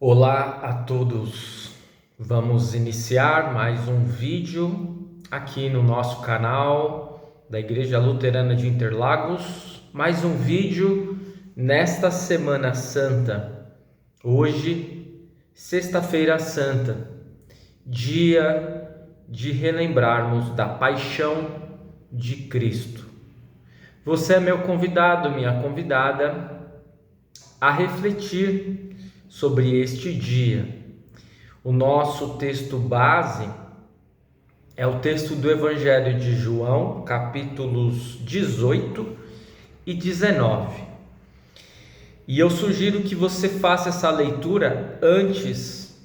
Olá a todos, vamos iniciar mais um vídeo aqui no nosso canal da Igreja Luterana de Interlagos, mais um vídeo nesta Semana Santa, hoje, Sexta-feira Santa, dia de relembrarmos da Paixão de Cristo. Você é meu convidado, minha convidada, a refletir sobre este dia. O nosso texto base é o texto do Evangelho de João, capítulos 18 e 19. E eu sugiro que você faça essa leitura antes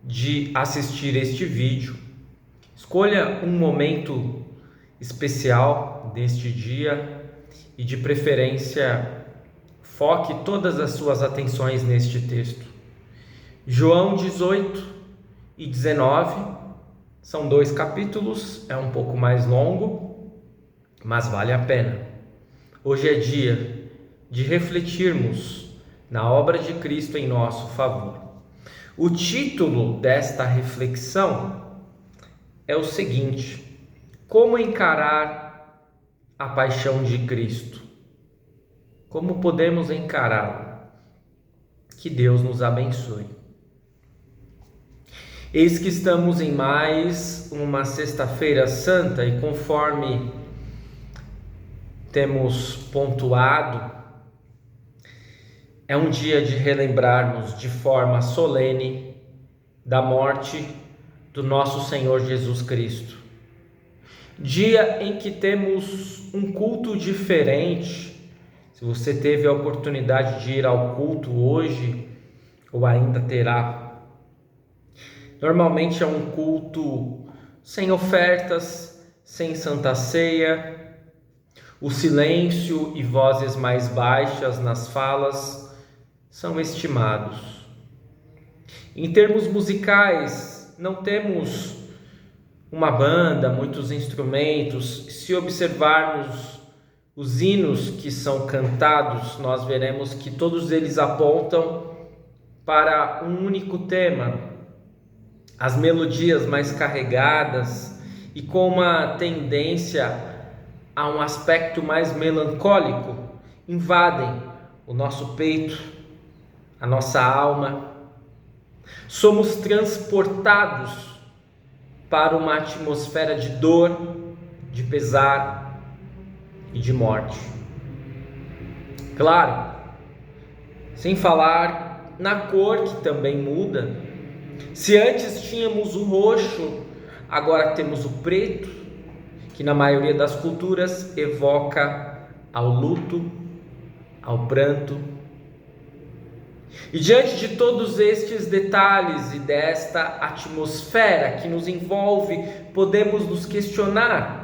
de assistir este vídeo. Escolha um momento especial deste dia e, de preferência, foque todas as suas atenções neste texto. João 18 e 19 são 2 capítulos, é um pouco mais longo, mas vale a pena. Hoje é dia de refletirmos na obra de Cristo em nosso favor. O título desta reflexão é o seguinte: como encarar a paixão de Cristo? Como podemos encará-lo? Que Deus nos abençoe. Eis que estamos em mais uma Sexta-feira Santa e, conforme temos pontuado, é um dia de relembrarmos de forma solene da morte do nosso Senhor Jesus Cristo. Dia em que temos um culto diferente. Se você teve a oportunidade de ir ao culto hoje, ou ainda terá, normalmente é um culto sem ofertas, sem santa ceia, o silêncio e vozes mais baixas nas falas são estimados. Em termos musicais, não temos uma banda, muitos instrumentos. Se observarmos os hinos que são cantados, nós veremos que todos eles apontam para um único tema. As melodias mais carregadas e com uma tendência a um aspecto mais melancólico invadem o nosso peito, a nossa alma. Somos transportados para uma atmosfera de dor, de pesar e de morte. Claro, sem falar na cor, que também muda. Se antes tínhamos o roxo, agora temos o preto, que na maioria das culturas evoca ao luto, ao pranto. E diante de todos estes detalhes e desta atmosfera que nos envolve, podemos nos questionar: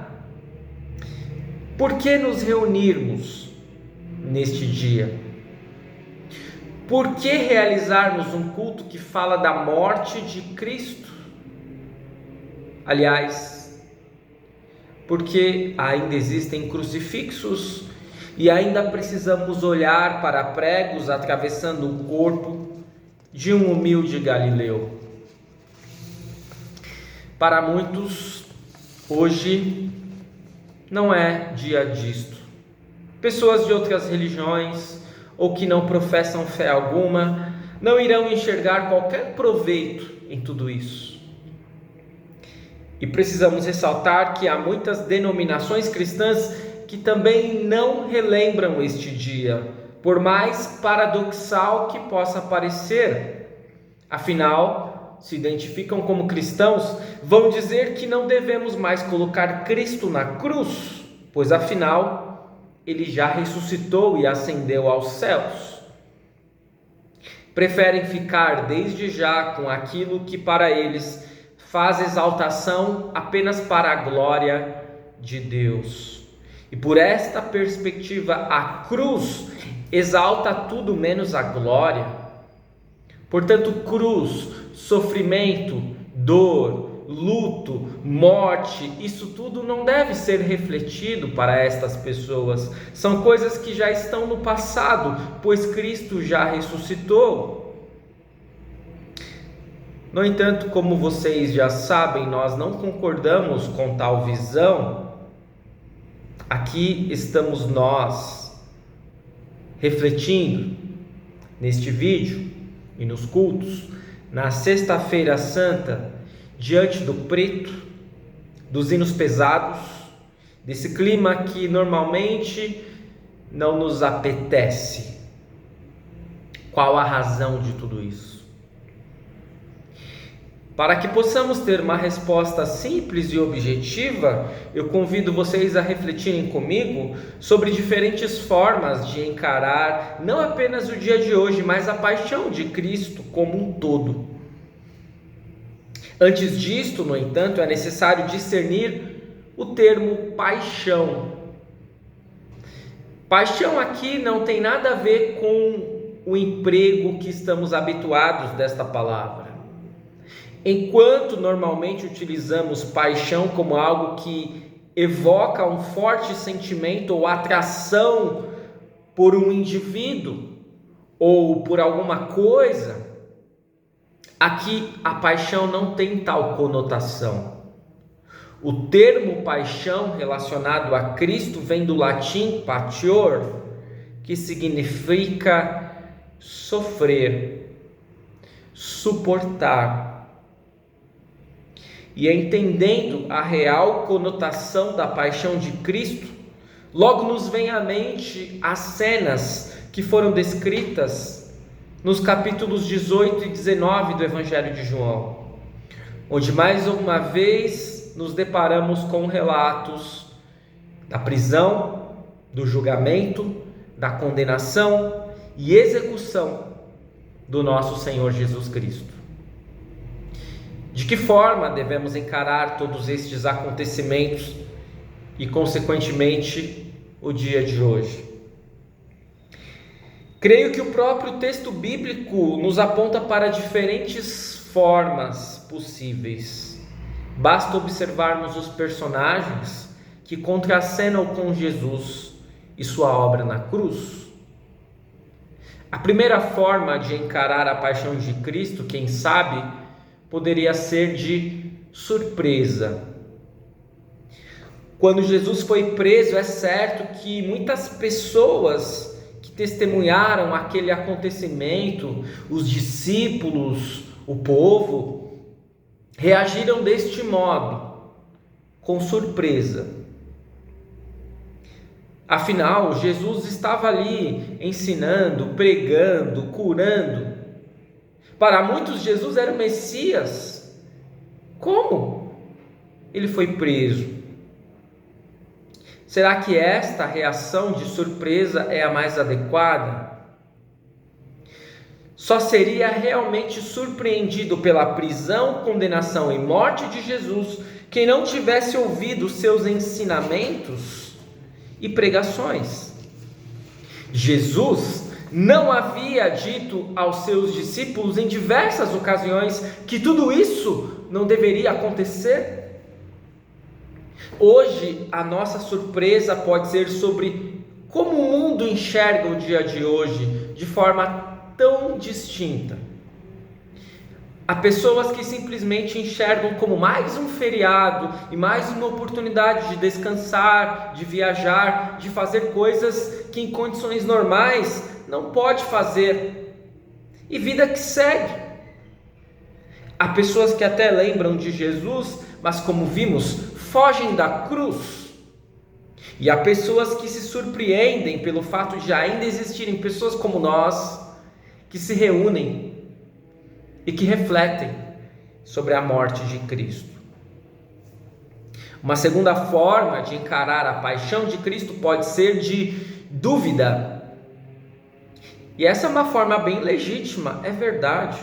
por que nos reunirmos neste dia? Por que realizarmos um culto que fala da morte de Cristo? Aliás, porque ainda existem crucifixos e ainda precisamos olhar para pregos atravessando o corpo de um humilde galileu. Para muitos, hoje não é dia disto. Pessoas de outras religiões ou que não professam fé alguma não irão enxergar qualquer proveito em tudo isso. E precisamos ressaltar que há muitas denominações cristãs que também não relembram este dia, por mais paradoxal que possa parecer. Afinal, se identificam como cristãos, vão dizer que não devemos mais colocar Cristo na cruz, pois afinal, ele já ressuscitou e ascendeu aos céus. Preferem ficar desde já com aquilo que para eles faz exaltação apenas para a glória de Deus. E por esta perspectiva, a cruz exalta tudo menos a glória. Portanto, cruz, sofrimento, dor, luto, morte, isso tudo não deve ser refletido para estas pessoas. São coisas que já estão no passado, pois Cristo já ressuscitou. No entanto, como vocês já sabem, nós não concordamos com tal visão. Aqui estamos nós, refletindo neste vídeo e nos cultos, na Sexta-feira Santa, diante do preto, dos hinos pesados, desse clima que normalmente não nos apetece. Qual a razão de tudo isso? Para que possamos ter uma resposta simples e objetiva, eu convido vocês a refletirem comigo sobre diferentes formas de encarar não apenas o dia de hoje, mas a paixão de Cristo como um todo. Antes disto, no entanto, é necessário discernir o termo paixão. Paixão aqui não tem nada a ver com o emprego que estamos habituados desta palavra. Enquanto normalmente utilizamos paixão como algo que evoca um forte sentimento ou atração por um indivíduo ou por alguma coisa, aqui a paixão não tem tal conotação. O termo paixão relacionado a Cristo vem do latim patior, que significa sofrer, suportar. E entendendo a real conotação da paixão de Cristo, logo nos vem à mente as cenas que foram descritas nos capítulos 18 e 19 do Evangelho de João, onde mais uma vez nos deparamos com relatos da prisão, do julgamento, da condenação e execução do nosso Senhor Jesus Cristo. De que forma devemos encarar todos estes acontecimentos e, consequentemente, o dia de hoje? Creio que o próprio texto bíblico nos aponta para diferentes formas possíveis. Basta observarmos os personagens que contracenam com Jesus e sua obra na cruz. A primeira forma de encarar a paixão de Cristo, quem sabe, poderia ser de surpresa. Quando Jesus foi preso, é certo que muitas pessoas que testemunharam aquele acontecimento, os discípulos, o povo, reagiram deste modo, com surpresa. Afinal, Jesus estava ali ensinando, pregando, curando. Para muitos, Jesus era o Messias. Como ele foi preso? Será que esta reação de surpresa é a mais adequada? Só seria realmente surpreendido pela prisão, condenação e morte de Jesus quem não tivesse ouvido seus ensinamentos e pregações. Jesus não havia dito aos seus discípulos em diversas ocasiões que tudo isso não deveria acontecer? Hoje, a nossa surpresa pode ser sobre como o mundo enxerga o dia de hoje de forma tão distinta. Há pessoas que simplesmente enxergam como mais um feriado e mais uma oportunidade de descansar, de viajar, de fazer coisas que em condições normais não pode fazer, e vida que segue. Há pessoas que até lembram de Jesus, mas como vimos, fogem da cruz. E há pessoas que se surpreendem pelo fato de ainda existirem pessoas como nós, que se reúnem e que refletem sobre a morte de Cristo. Uma segunda forma de encarar a paixão de Cristo pode ser de dúvida. E essa é uma forma bem legítima, é verdade.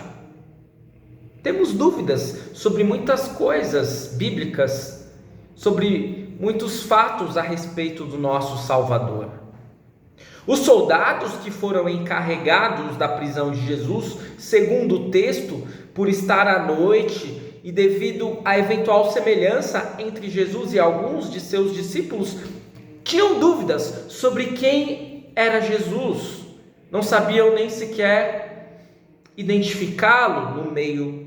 Temos dúvidas sobre muitas coisas bíblicas, sobre muitos fatos a respeito do nosso Salvador. Os soldados que foram encarregados da prisão de Jesus, segundo o texto, por estar à noite e devido à eventual semelhança entre Jesus e alguns de seus discípulos, tinham dúvidas sobre quem era Jesus. Não sabiam nem sequer identificá-lo no meio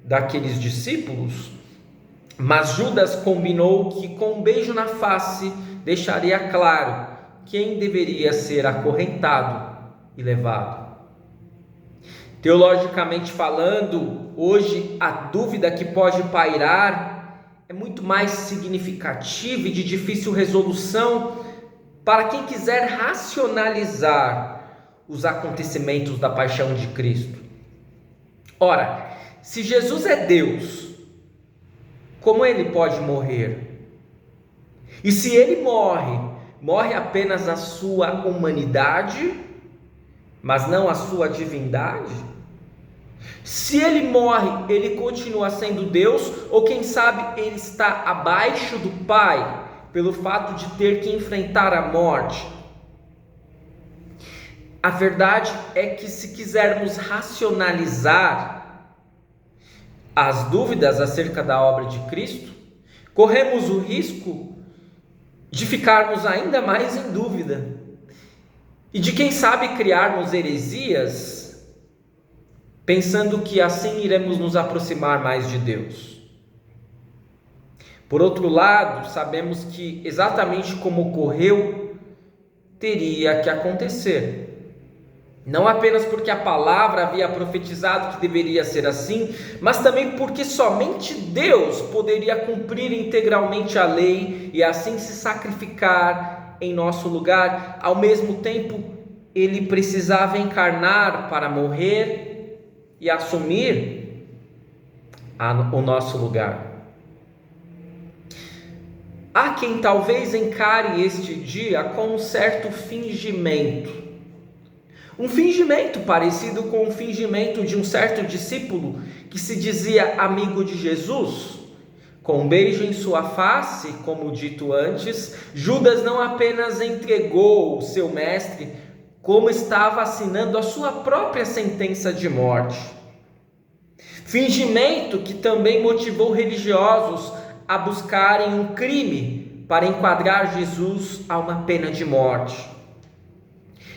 daqueles discípulos, mas Judas combinou que com um beijo na face deixaria claro quem deveria ser acorrentado e levado. Teologicamente falando, hoje a dúvida que pode pairar é muito mais significativa e de difícil resolução para quem quiser racionalizar os acontecimentos da paixão de Cristo. Ora, se Jesus é Deus, como ele pode morrer? E se ele morre apenas a sua humanidade, mas não a sua divindade? Se ele morre, ele continua sendo Deus, ou quem sabe ele está abaixo do Pai, pelo fato de ter que enfrentar a morte? A verdade é que, se quisermos racionalizar as dúvidas acerca da obra de Cristo, corremos o risco de ficarmos ainda mais em dúvida e de, quem sabe, criarmos heresias, pensando que assim iremos nos aproximar mais de Deus. Por outro lado, sabemos que exatamente como ocorreu, teria que acontecer. Não apenas porque a palavra havia profetizado que deveria ser assim, mas também porque somente Deus poderia cumprir integralmente a lei e assim se sacrificar em nosso lugar. Ao mesmo tempo, ele precisava encarnar para morrer e assumir o nosso lugar. Há quem talvez encare este dia com um certo fingimento. Um fingimento parecido com o fingimento de um certo discípulo que se dizia amigo de Jesus. Com um beijo em sua face, como dito antes, Judas não apenas entregou o seu mestre, como estava assinando a sua própria sentença de morte. Fingimento que também motivou religiosos a buscarem um crime para enquadrar Jesus a uma pena de morte.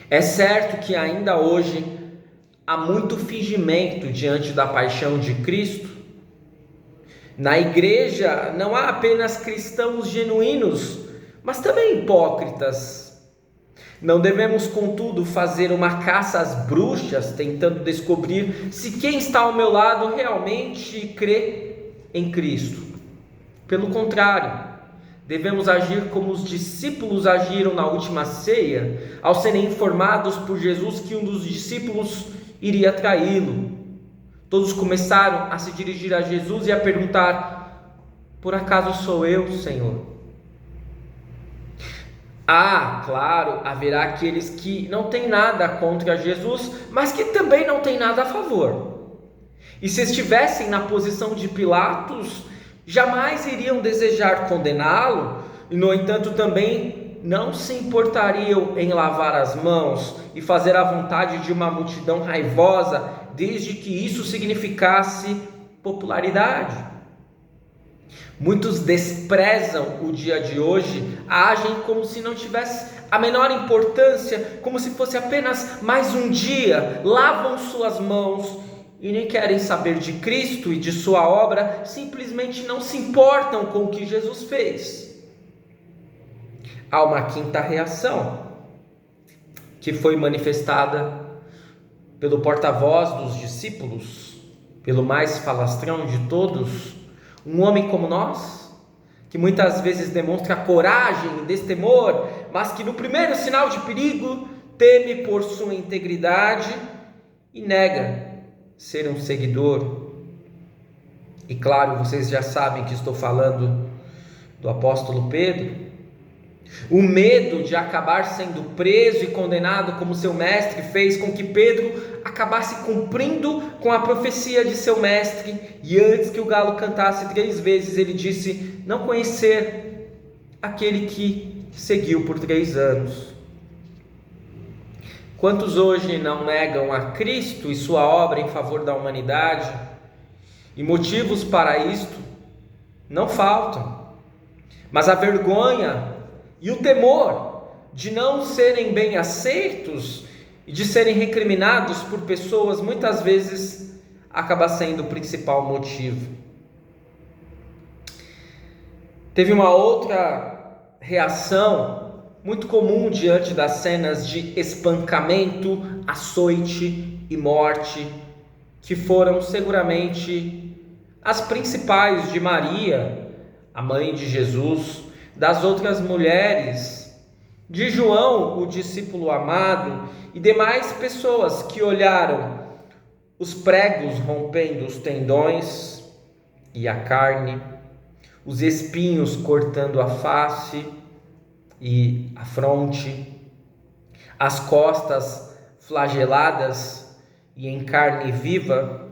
É certo que ainda hoje há muito fingimento diante da paixão de Cristo. Na igreja não há apenas cristãos genuínos, mas também hipócritas. Não devemos, contudo, fazer uma caça às bruxas, tentando descobrir se quem está ao meu lado realmente crê em Cristo. Pelo contrário, devemos agir como os discípulos agiram na última ceia, ao serem informados por Jesus que um dos discípulos iria traí-lo. Todos começaram a se dirigir a Jesus e a perguntar: por acaso sou eu, Senhor? Claro, haverá aqueles que não têm nada contra Jesus, mas que também não têm nada a favor. E se estivessem na posição de Pilatos, jamais iriam desejar condená-lo, e no entanto também não se importariam em lavar as mãos e fazer a vontade de uma multidão raivosa, desde que isso significasse popularidade. Muitos desprezam o dia de hoje, agem como se não tivesse a menor importância, como se fosse apenas mais um dia, lavam suas mãos e nem querem saber de Cristo e de sua obra, simplesmente não se importam com o que Jesus fez. Há uma quinta reação, que foi manifestada pelo porta-voz dos discípulos, pelo mais falastrão de todos, um homem como nós, que muitas vezes demonstra coragem e destemor, mas que no primeiro sinal de perigo teme por sua integridade e nega ser um seguidor. E claro, vocês já sabem que estou falando do apóstolo Pedro. O medo de acabar sendo preso e condenado como seu mestre fez com que Pedro acabasse cumprindo com a profecia de seu mestre, e antes que o galo cantasse 3 vezes, ele disse não conhecer aquele que seguiu por 3 anos. Quantos hoje não negam a Cristo e sua obra em favor da humanidade? E motivos para isto não faltam, mas a vergonha e o temor de não serem bem aceitos e de serem recriminados por pessoas muitas vezes acaba sendo o principal motivo. Teve uma outra reação muito comum diante das cenas de espancamento, açoite e morte, que foram seguramente as principais de Maria, a mãe de Jesus, das outras mulheres, de João, o discípulo amado, e demais pessoas que olharam os pregos rompendo os tendões e a carne, os espinhos cortando a face e a fronte, as costas flageladas e em carne viva,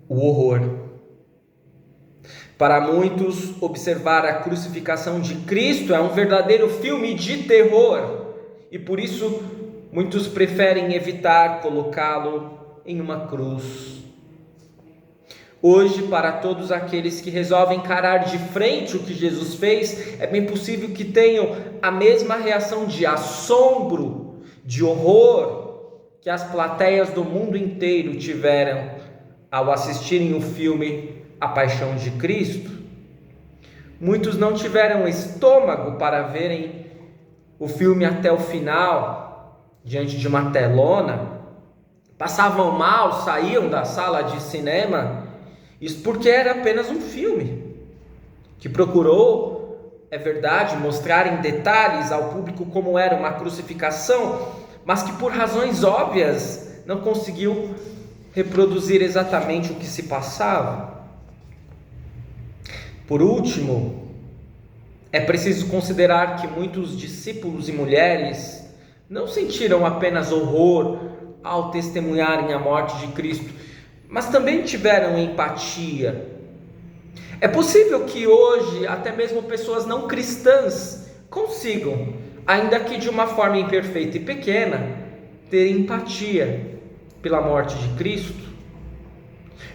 o horror. Para muitos, observar a crucificação de Cristo é um verdadeiro filme de terror e por isso muitos preferem evitar colocá-lo em uma cruz. Hoje, para todos aqueles que resolvem encarar de frente o que Jesus fez, é bem possível que tenham a mesma reação de assombro, de horror, que as plateias do mundo inteiro tiveram ao assistirem o filme A Paixão de Cristo. Muitos não tiveram estômago para verem o filme até o final, diante de uma telona, passavam mal, saíam da sala de cinema, isso porque era apenas um filme, que procurou, é verdade, mostrar em detalhes ao público como era uma crucificação, mas que por razões óbvias não conseguiu reproduzir exatamente o que se passava. Por último, é preciso considerar que muitos discípulos e mulheres não sentiram apenas horror ao testemunharem a morte de Cristo, mas também tiveram empatia. É possível que hoje até mesmo pessoas não cristãs consigam, ainda que de uma forma imperfeita e pequena, ter empatia pela morte de Cristo.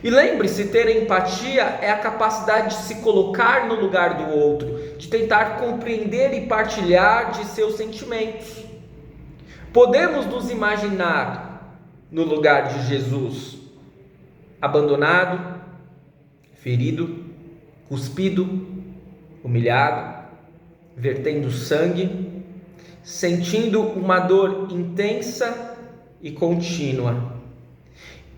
E lembre-se, ter empatia é a capacidade de se colocar no lugar do outro, de tentar compreender e partilhar de seus sentimentos. Podemos nos imaginar no lugar de Jesus, abandonado, ferido, cuspido, humilhado, vertendo sangue, sentindo uma dor intensa e contínua.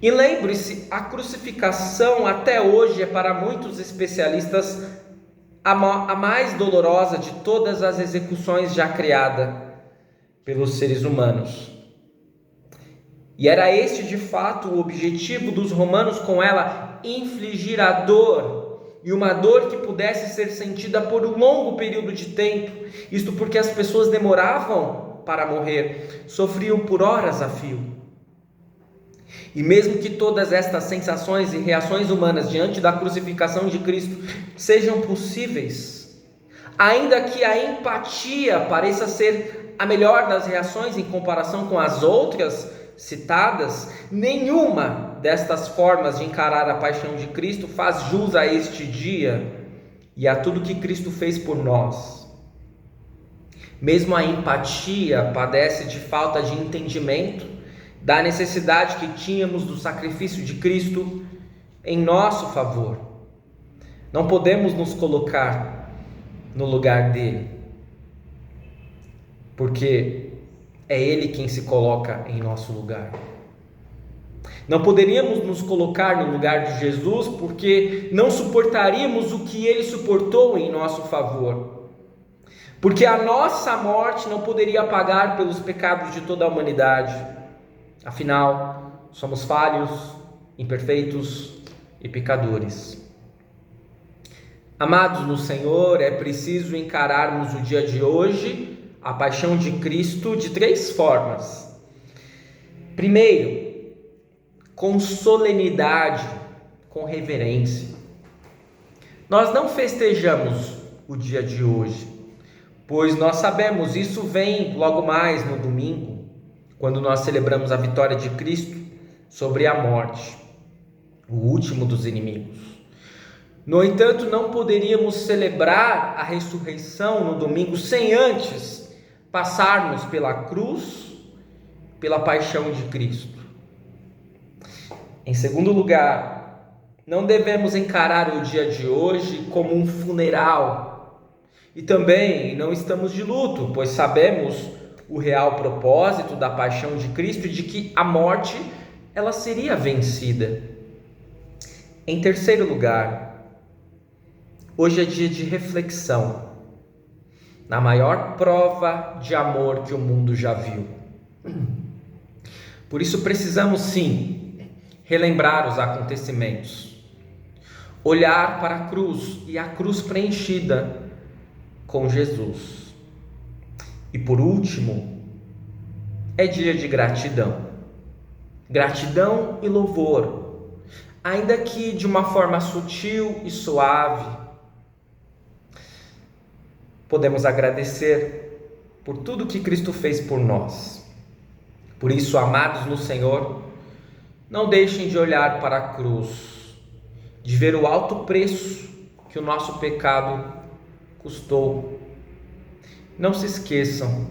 E lembre-se, a crucificação até hoje é para muitos especialistas a mais dolorosa de todas as execuções já criadas pelos seres humanos. E era este de fato o objetivo dos romanos com ela, infligir a dor, e uma dor que pudesse ser sentida por um longo período de tempo, isto porque as pessoas demoravam para morrer, sofriam por horas a fio. E mesmo que todas estas sensações e reações humanas diante da crucificação de Cristo sejam possíveis, ainda que a empatia pareça ser a melhor das reações em comparação com as outras citadas, nenhuma destas formas de encarar a paixão de Cristo faz jus a este dia e a tudo que Cristo fez por nós. Mesmo a empatia padece de falta de entendimento da necessidade que tínhamos do sacrifício de Cristo em nosso favor. Não podemos nos colocar no lugar dele, porque é ele quem se coloca em nosso lugar. Não poderíamos nos colocar no lugar de Jesus, porque não suportaríamos o que ele suportou em nosso favor. Porque a nossa morte não poderia pagar pelos pecados de toda a humanidade. Afinal, somos falhos, imperfeitos e pecadores. Amados no Senhor, é preciso encararmos o dia de hoje, a paixão de Cristo, de 3 formas. Primeiro, com solenidade, com reverência. Nós não festejamos o dia de hoje, pois nós sabemos, isso vem logo mais no domingo, quando nós celebramos a vitória de Cristo sobre a morte, o último dos inimigos. No entanto, não poderíamos celebrar a ressurreição no domingo sem antes passarmos pela cruz, pela paixão de Cristo. Em segundo lugar, não devemos encarar o dia de hoje como um funeral. E também não estamos de luto, pois sabemos o real propósito da paixão de Cristo e de que a morte ela seria vencida. Em terceiro lugar, hoje é dia de reflexão, na maior prova de amor que o mundo já viu. Por isso precisamos sim relembrar os acontecimentos, olhar para a cruz e a cruz preenchida com Jesus. E por último, é dia de gratidão. Gratidão e louvor, ainda que de uma forma sutil e suave. Podemos agradecer por tudo que Cristo fez por nós. Por isso, amados no Senhor, não deixem de olhar para a cruz, de ver o alto preço que o nosso pecado custou. Não se esqueçam,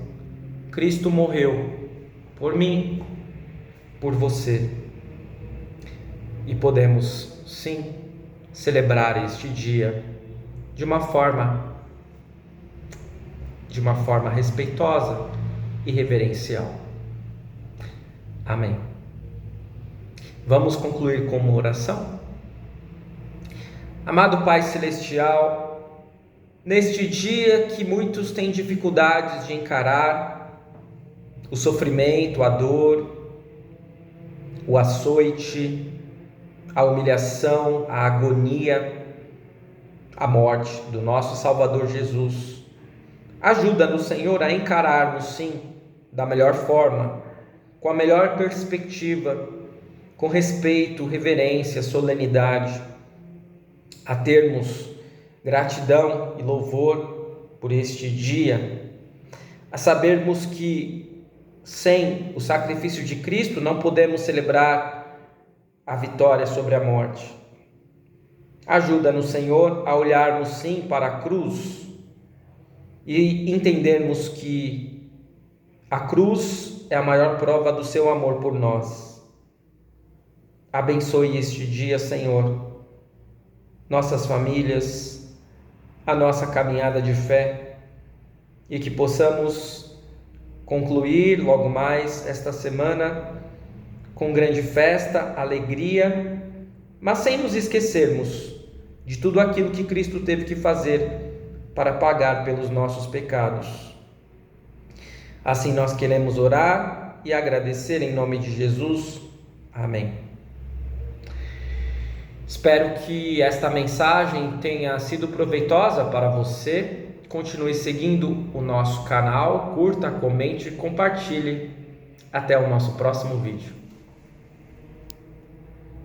Cristo morreu por mim, por você. E podemos, sim, celebrar este dia de uma forma respeitosa e reverencial. Amém. Vamos concluir com uma oração? Amado Pai Celestial, neste dia que muitos têm dificuldades de encarar o sofrimento, a dor, o açoite, a humilhação, a agonia, a morte do nosso Salvador Jesus, ajuda-nos, Senhor, a encararmos, sim, da melhor forma, com a melhor perspectiva, com respeito, reverência, solenidade, a termos gratidão e louvor por este dia, a sabermos que sem o sacrifício de Cristo não podemos celebrar a vitória sobre a morte. Ajuda-nos, Senhor, a olharmos sim para a cruz e entendermos que a cruz é a maior prova do seu amor por nós. Abençoe este dia, Senhor, nossas famílias, a nossa caminhada de fé, e que possamos concluir logo mais esta semana com grande festa, alegria, mas sem nos esquecermos de tudo aquilo que Cristo teve que fazer para pagar pelos nossos pecados. Assim nós queremos orar e agradecer em nome de Jesus. Amém. Espero que esta mensagem tenha sido proveitosa para você. Continue seguindo o nosso canal, curta, comente e compartilhe. Até o nosso próximo vídeo.